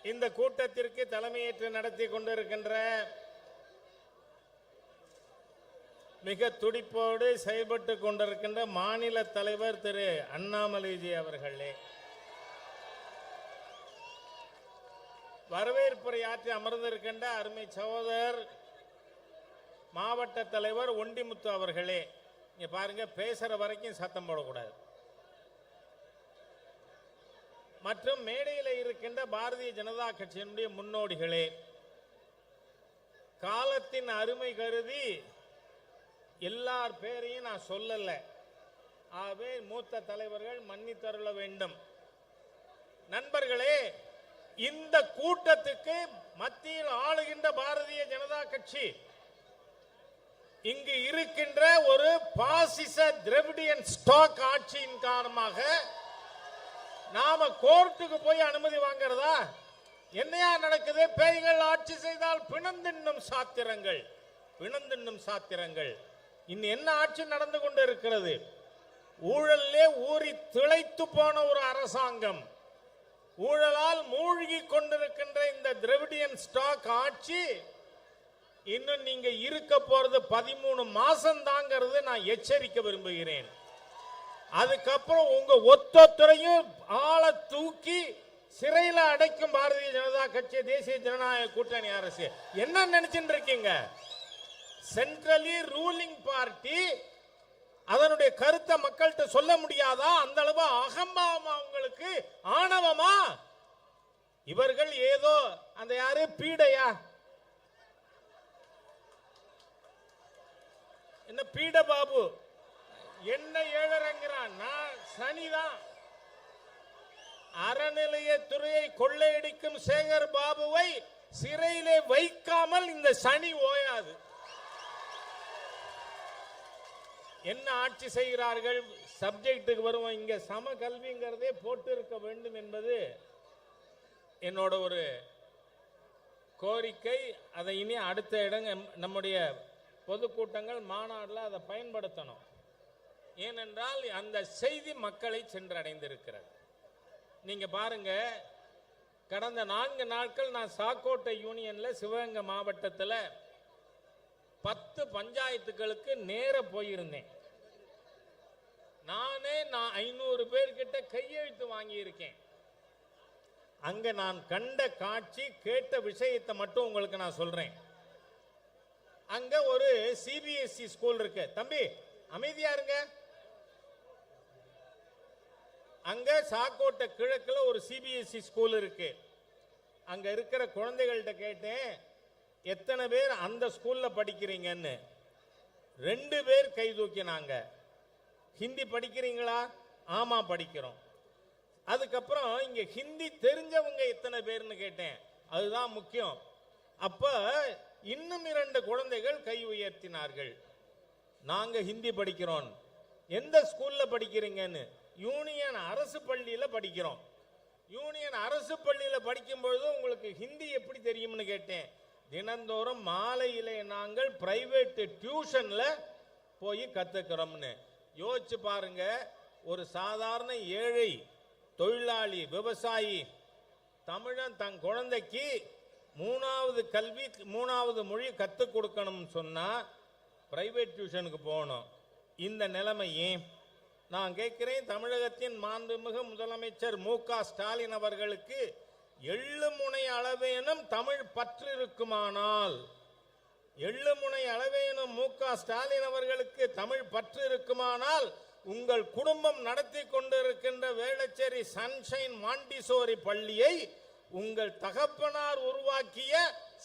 இந்த கூட்டத்திற்கு தலைமையேற்று நடத்தி கொண்டிருக்கின்ற மிக துடிப்போடு செயல்பட்டு கொண்டிருக்கின்ற மாநில தலைவர் திரு அண்ணாமலைஜி அவர்களே, வரவேற்புரையாற்றி அமர்ந்திருக்கின்ற அருமை சகோதரர் மாவட்ட தலைவர் ஒண்டிமுத்து அவர்களே, இங்க பாருங்க, பேசுற வரைக்கும் சத்தம் போடக்கூடாது. மற்றும் மேடையில் இருக்கின்ற பாரதிய ஜனதா கட்சியினுடைய முன்னோடிகளே, காலத்தின் அருமை கருதி எல்லார் பேரையும் நான் சொல்லல, ஆகவே மூத்த தலைவர்கள் மன்னித்தருள வேண்டும். நண்பர்களே, இந்த கூட்டத்துக்கு மத்தியில் ஆளுகின்ற பாரதிய ஜனதா கட்சி இங்கு இருக்கின்ற ஒரு பாசிச திராவிடியன் ஸ்டாக் ஆட்சியின் காரணமாக நாம கோர்ட்டுக்கு போய் அனுமதி வாங்கறதா? என்னையா நடக்குது? பேய்கள் ஆட்சி செய்தால் பிணந்தின்னும் சாத்திரங்கள், பிணந்தின்னும் சாத்திரங்கள். இன்னும் என்ன ஆட்சி நடந்து கொண்டு இருக்கிறது? ஊழலே ஊறி திளைத்து போன ஒரு அரசாங்கம், ஊழலால் மூழ்கி கொண்டிருக்கின்ற இந்த திராவிடியன் ஸ்டாக் ஆட்சி இன்னும் நீங்க இருக்க போறது 13 மாசம் தாங்கிறது நான் எச்சரிக்க விரும்புகிறேன். அதுக்கப்புறம் உங்க ஒத்தொத்தரையும் ஆளை தூக்கி சிறையில் அடைக்கும் பாரதிய ஜனதா கட்சி, தேசிய ஜனநாயக கூட்டணி அரசு. என்ன நினைச்சுட்டு இருக்கீங்க? சென்ட்ரலி ரூலிங் பார்ட்டி அதனுடைய கருத்தை மக்கள்கிட்ட சொல்ல முடியாதா? அந்த அளவு அகம்பாவமா உங்களுக்கு, ஆணவமா? இவர்கள் ஏதோ அந்த யாரு பீடையா, என்ன பீட பாபு என்ன ஏழரங்கிறான்? நான் சனிதான். அறநிலையத்துறையை கொள்ளையடிக்கும் சேகர் பாபுவை சிறையிலே வைக்காமல் இந்த சனி ஓயாது. என்ன ஆட்சி செய்கிறார்கள்? சப்ஜெக்டுக்கு வருவோம். இங்க சம கல்விங்கிறதே போட்டு இருக்க வேண்டும் என்பது என்னோட ஒரு கோரிக்கை. அதை இனி அடுத்த இடங்க நம்முடைய பொதுக்கூட்டங்கள் மாநாடுல அதை பயன்படுத்தணும். ஏனென்றால் அந்த செய்தி மக்களை சென்றடைந்திருக்கிறது. நீங்க பாருங்க, கடந்த 4 நாட்கள் நான் சாக்கோட்டை யூனியன்ல சிவகங்கை மாவட்டத்தில் 10 பஞ்சாயத்துகளுக்கு நேர போயிருந்தேன். நான் 500 பேர்கிட்ட கையெழுத்து வாங்கி இருக்கேன். அங்க நான் கண்ட காட்சி, கேட்ட விஷயத்தை மட்டும் உங்களுக்கு நான் சொல்றேன். அங்க ஒரு சிபிஎஸ்இ ஸ்கூல் இருக்கு. தம்பி அமைதியா இருங்க. அங்க சாக்கோட்டை கிழக்குல ஒரு சிபிஎஸ்இ ஸ்கூல் இருக்கு. அங்க இருக்கிற குழந்தைகள்கிட்ட கேட்டேன், எத்தனை பேர் அந்த ஸ்கூல்ல படிக்கிறீங்கன்னு. 2 பேர் கை தூக்கினாங்க. ஹிந்தி படிக்கிறீங்களா? ஆமா படிக்கிறோம். அதுக்கப்புறம் இங்க ஹிந்தி தெரிஞ்சவங்க எத்தனை பேர்னு கேட்டேன். அதுதான் முக்கியம். அப்ப இன்னும் 2 குழந்தைகள் கை உயர்த்தினார்கள். நாங்க ஹிந்தி படிக்கிறோம். எந்த ஸ்கூல்ல படிக்கிறீங்கன்னு. யூனியன் அரசு பள்ளியில படிக்கிறோம். யூனியன் அரசு பள்ளியில படிக்கும் பொழுது உங்களுக்கு ஹிந்தி எப்படி தெரியும்னு கேட்டேன். தினந்தோறும் மாலையிலே நாங்கள் பிரைவேட் டியூஷன்ல போய் கத்துக்கிறோம்னு. யோசிச்சு பாருங்க, ஒரு சாதாரண ஏழை தொழிலாளி விவசாயி தமிழன் தன் குழந்தைக்கு 3வது கல்வி 3வது மொழி கத்துக் கொடுக்கணும்னு சொன்னா பிரைவேட் டியூஷனுக்கு போகணும். இந்த நிலைமை ஏன்? நான் கேட்கிறேன், தமிழகத்தின் மாண்புமிகு முதலமைச்சர் மு.க. ஸ்டாலின் அவர்களுக்கு எள்ளுமுனை அளவேனும் தமிழ் பற்று இருக்குமானால், எள்ளுமுனை அளவேனும் மு.க. ஸ்டாலின் அவர்களுக்கு தமிழ் பற்று இருக்குமானால், உங்கள் குடும்பம் நடத்தி கொண்டிருக்கின்ற வேளச்சேரி சன்ஷைன் மாண்டிசோரி பள்ளியை உங்கள் தகப்பனார் உருவாக்கிய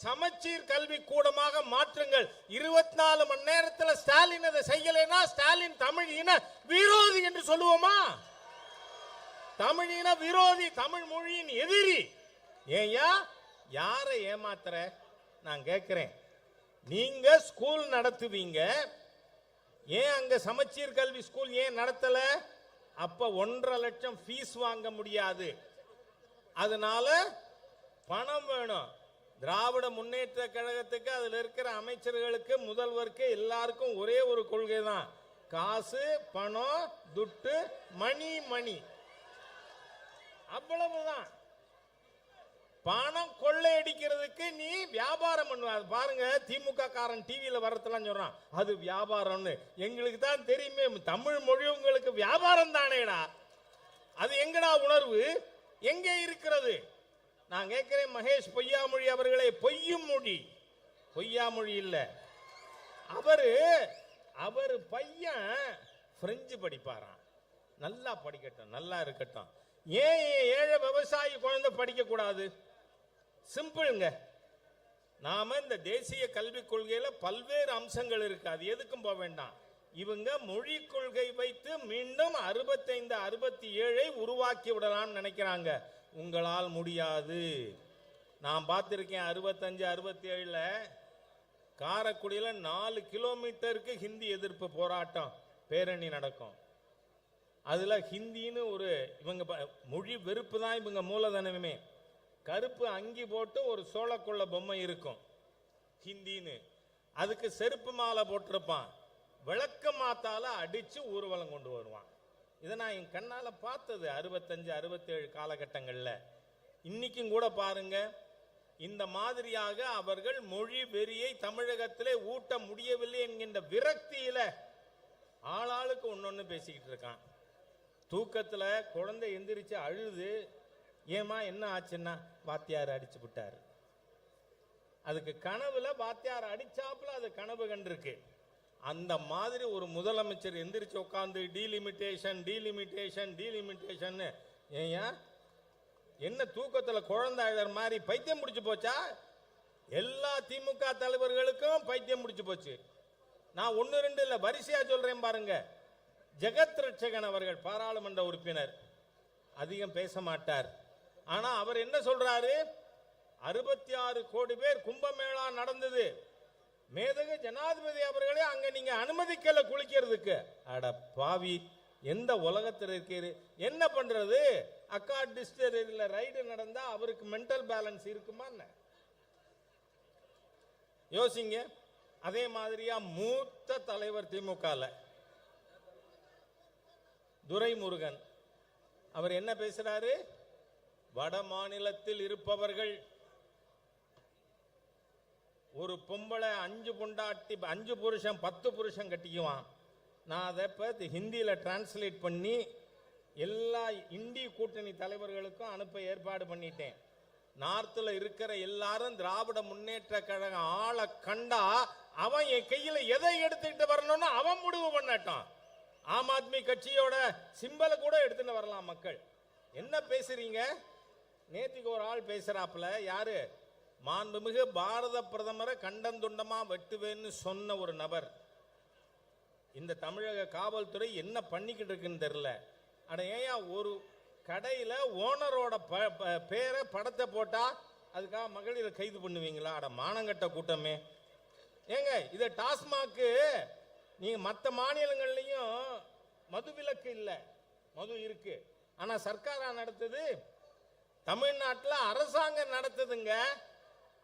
சமச்சீர் கல்வி கூடமாக மாற்றுங்கள். 24 மணி நேரத்தில் ஸ்டாலின் அதை செய்யலைன்னா ஸ்டாலின் தமிழ் இன விரோதி என்று சொல்லுவோமா? தமிழ் இன விரோதி, தமிழ் மொழியின் எதிரி. ஏயா யாரை ஏமாத்துற? நான் கேட்கிறேன். நீங்க ஸ்கூல் நடத்துவீங்க, ஏன் அங்க சமச்சீர் கல்வி ஸ்கூல் ஏன் நடத்தல? அப்ப 1.5 லட்சம் ஃபீஸ் வாங்க முடியாது. அதனால பணம் வேணும். திராவிட முன்னேற்ற கழகத்துக்கு அதில் இருக்கிற அமைச்சர்களுக்கு முதல்வருக்கு எல்லாருக்கும் ஒரே ஒரு கொள்கை தான், காசு பணம் துட்டு மணி மணி, அவ்வளவுதான். பணம் கொள்ளையடிக்கிறதுக்கு நீ வியாபாரம் பண்ணுவ. பாருங்க, திமுக காரன் டிவியில வரதெல்லாம் சொல்றான் அது வியாபாரம்னு. எங்களுக்கு தான் தெரியுமே, தமிழ் மொழி உங்களுக்கு வியாபாரம் தானேடா. அது எங்கடா உணர்வு எங்கே இருக்கிறது? நான் கேட்கிறேன் மகேஷ் பொய்யாமொழி அவர்களே, பொய்யும் மொழி, பொய்யாமொழி இல்ல. அவரு பையன் பிரெஞ்சு படிப்பாராம். நல்லா படிக்கட்டும், நல்லா இருக்கட்டும். ஏன் ஏழை விவசாயி குழந்தை படிக்க கூடாது? சிம்பிள்ங்க. நாம இந்த தேசிய கல்விக் கொள்கையில பல்வேறு அம்சங்கள் இருக்கு, அது எதுக்கும் போக வேண்டாம். இவங்க மொழி கொள்கை வைத்து மீண்டும் 65, 67 உருவாக்கி விடலாம் நினைக்கிறாங்க. உங்களால் முடியாது. நான் பார்த்திருக்கேன் 65, 67 காரைக்குடியில 4 கிலோமீட்டருக்கு ஹிந்தி எதிர்ப்பு போராட்டம் பேரணி நடக்கும். அதுல ஹிந்தின்னு ஒரு இவங்க மொழி வெறுப்பு தான் இவங்க மூலதனமே. கருப்பு அங்கி போட்டு ஒரு சோளக்குள்ள பொம்மை இருக்கும் ஹிந்தின்னு, அதுக்கு செருப்பு மாலை போட்டிருப்பான். விளக்க மாத்தால அடிச்சு ஊர்வலம் கொண்டு வருவான். இதை நான் என் கண்ணால பார்த்தது 65, 67 காலகட்டங்கள்ல. இன்னைக்கும் கூட பாருங்க, இந்த மாதிரியாக அவர்கள் மொழி வெறியை தமிழகத்திலே ஊட்ட முடியவில்லை என்கின்ற விரக்தியில ஆளாளுக்கு ஒன்னொன்னு பேசிக்கிட்டு இருக்கான். தூக்கத்துல குழந்தை எந்திரிச்சு அழுது, ஏமா என்ன ஆச்சுன்னா வாத்தியார் அடிச்சு விட்டாரு. அதுக்கு கனவுல வாத்தியார் அடிச்சாப்புல அது கனவு கண்டிருக்கு. அந்த மாதிரி ஒரு முதலமைச்சர் எந்திரிச்சு உட்காந்து டீலிமிட்டேஷன் டீலிமிட்டேஷன் டீலிமிட்டேஷன். ஏயா என்ன தூக்கத்துல குழந்தை அழற மாதிரி பைத்தியம் முடிச்சு போச்சா? எல்லா திமுக தலைவர்களுக்கும் பைத்தியம் முடிச்சு போச்சு. நான் 1, 2 இல்ல வரிசையா சொல்றேன் பாருங்க. ஜெகத் ரட்சகன் அவர்கள் பாராளுமன்ற உறுப்பினர், அதிகம் பேச மாட்டார். ஆனா அவர் என்ன சொல்றாரு? 66 கோடி பேர் கும்பமேளா நடந்தது, மேதகு ஜனாதிபதி அவர்களே அங்க நீங்க அனுமதிக்கல குளிக்கிறதுக்கு. அட பாவி, எந்த உலகத்தில் இருக்கிறது? என்ன பண்றது? அக்கா டிஸ்டரியில ரைடு நடந்தா அவருக்கு மென்டல் பேலன்ஸ் இருக்குமா? யோசிங்க. அதே மாதிரியா மூத்த தலைவர் திமுகல துரைமுருகன் அவர் என்ன பேசுறாரு? வட மாநிலத்தில் இருப்பவர்கள் ஒரு பொம்பளை 5 பொண்டாட்டி 5 புருஷன் 10 புருஷன் கட்டிக்குவான். நான் அதை இப்போ ஹிந்தியில டிரான்ஸ்லேட் பண்ணி எல்லா இந்திய கூட்டணி தலைவர்களுக்கும் அனுப்ப ஏற்பாடு பண்ணிட்டேன். நார்த்தில் இருக்கிற எல்லாரும் திராவிட முன்னேற்ற கழகம் ஆளை கண்டா அவன் என் கையில எதை எடுத்துக்கிட்டு வரணும்னு அவன் முடிவு பண்ணட்டான். ஆம் ஆத்மி கட்சியோட சிம்பலை கூட எடுத்துட்டு வரலாம். மக்கள் என்ன பேசுறீங்க? நேத்திக்கு ஒரு ஆள் பேசுறாப்புல, யாரு? மாண்புமிகு பாரத பிரதமரை கண்டந்துண்டமா வெட்டுவேன்னு சொன்ன ஒரு நபர். இந்த தமிழக காவல்துறை என்ன பண்ணிக்கிட்டு இருக்குன்னு தெரியல. அட ஏயா ஒரு கடையில ஓனரோட பேரை படத்தை போட்டா அதுக்காக மகளிரை கைது பண்ணுவீங்களா? அட மானங்கட்ட கூட்டமே. ஏங்க இத டாஸ்மாக்கு நீங்க மற்ற மாநிலங்கள்லயும் மது விலக்கு இல்ல, மது இருக்கு. ஆனா சர்க்காரா நடத்துது, தமிழ்நாட்டில் அரசாங்கம் நடத்துதுங்க.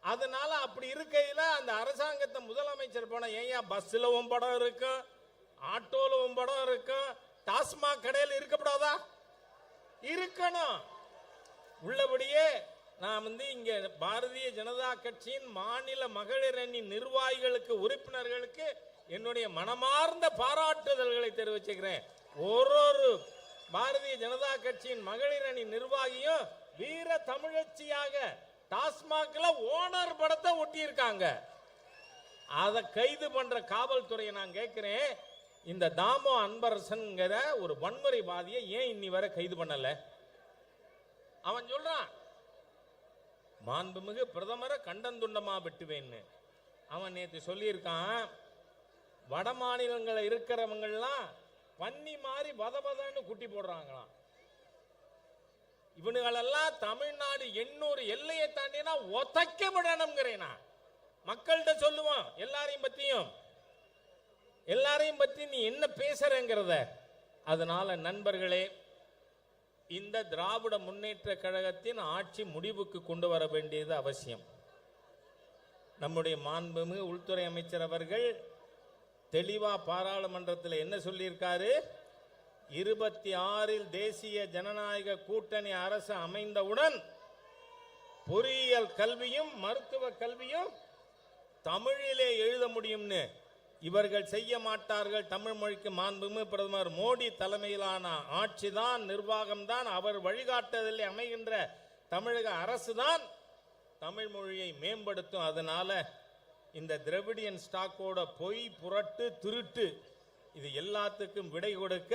அதனால அப்படி இருக்கையில அந்த அரசாங்கத்தை முதலமைச்சர் போன, ஏயா பஸ்ல படம் இருக்கும், ஆட்டோல படம் இருக்கும், டாஸ்மாக் கடையில் இருக்கப்படாதா? இருக்கணும். உள்ளபடியே நான் இங்க பாரதிய ஜனதா கட்சியின் மாநில மகளிர் அணி நிர்வாகிகளுக்கு, உறுப்பினர்களுக்கு என்னுடைய மனமார்ந்த பாராட்டுதல்களை தெரிவிச்சுக்கிறேன். ஒரு பாரதிய ஜனதா கட்சியின் மகளிர் அணி நிர்வாகியும் வீர தமிழச்சியாக டாஸ்மாக்ல ஓனர் படத்தை ஒட்டி இருக்காங்க. அதை கைது பண்ற காவல்துறையை நான் கேட்கிறேன், இந்த தாமோ அன்பரசன்கிற ஒரு வன்முறைவாதியை ஏன் இன்னி வரை கைது பண்ணல? அவன் சொல்றான் மாண்புமிகு பிரதமரை கண்டந்துண்டமா வெட்டுவேன்னு. அவன் நேற்று சொல்லியிருக்கான், வட மாநிலங்களில் இருக்கிறவங்கெல்லாம் பன்னி மாதிரி வதவதன்னு குட்டி போடுறாங்களாம். இவனுகளெல்லாம் தமிழ்நாடு 800 எல்லையை தாண்டினா ஒத்தைக்கப்படணுங்கிறேனா? மக்கள்கிட்ட சொல்லுவான் எல்லாரையும் பத்தி நீ என்ன பேசுறங்கிறத. அதனால நண்பர்களே, இந்த திராவிட முன்னேற்ற கழகத்தின் ஆட்சி முடிவுக்கு கொண்டு வர வேண்டியது அவசியம். நம்முடைய மாண்புமிகு உள்துறை அமைச்சர் அவர்கள் தெளிவா பாராளுமன்றத்தில் என்ன சொல்லியிருக்காரு? 26 தேசிய ஜனநாயக கூட்டணி அரசு அமைந்தவுடன் பொறியியல் கல்வியும் மருத்துவ கல்வியும் தமிழிலே எழுத முடியும்னு இவர்கள் செய்ய மாட்டார்கள். தமிழ் மொழிக்கு மாண்புமிகு பிரதமர் மோடி தலைமையிலான ஆட்சிதான், நிர்வாகம்தான், அவர் வழிகாட்டுதலில் அமைகின்ற தமிழக அரசுதான் தமிழ் மொழியை மேம்படுத்தும். அதனால இந்த திராவிடியன் ஸ்டாக்கோட பொய், புரட்டு, திருட்டு இது எல்லாத்துக்கும் விடை கொடுக்க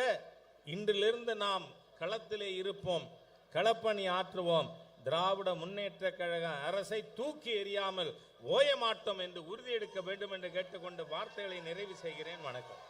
இன்றிலிருந்து நாம் களத்திலே இருப்போம், களப்பணி ஆற்றுவோம். திராவிட முன்னேற்ற கழக அரசை தூக்கி எறியாமல் ஓய மாட்டோம் என்று உறுதியெடுக்க வேண்டும் என்று கேட்டுக்கொண்டு வார்த்தைகளை நிறைவு செய்கிறேன். வணக்கம்.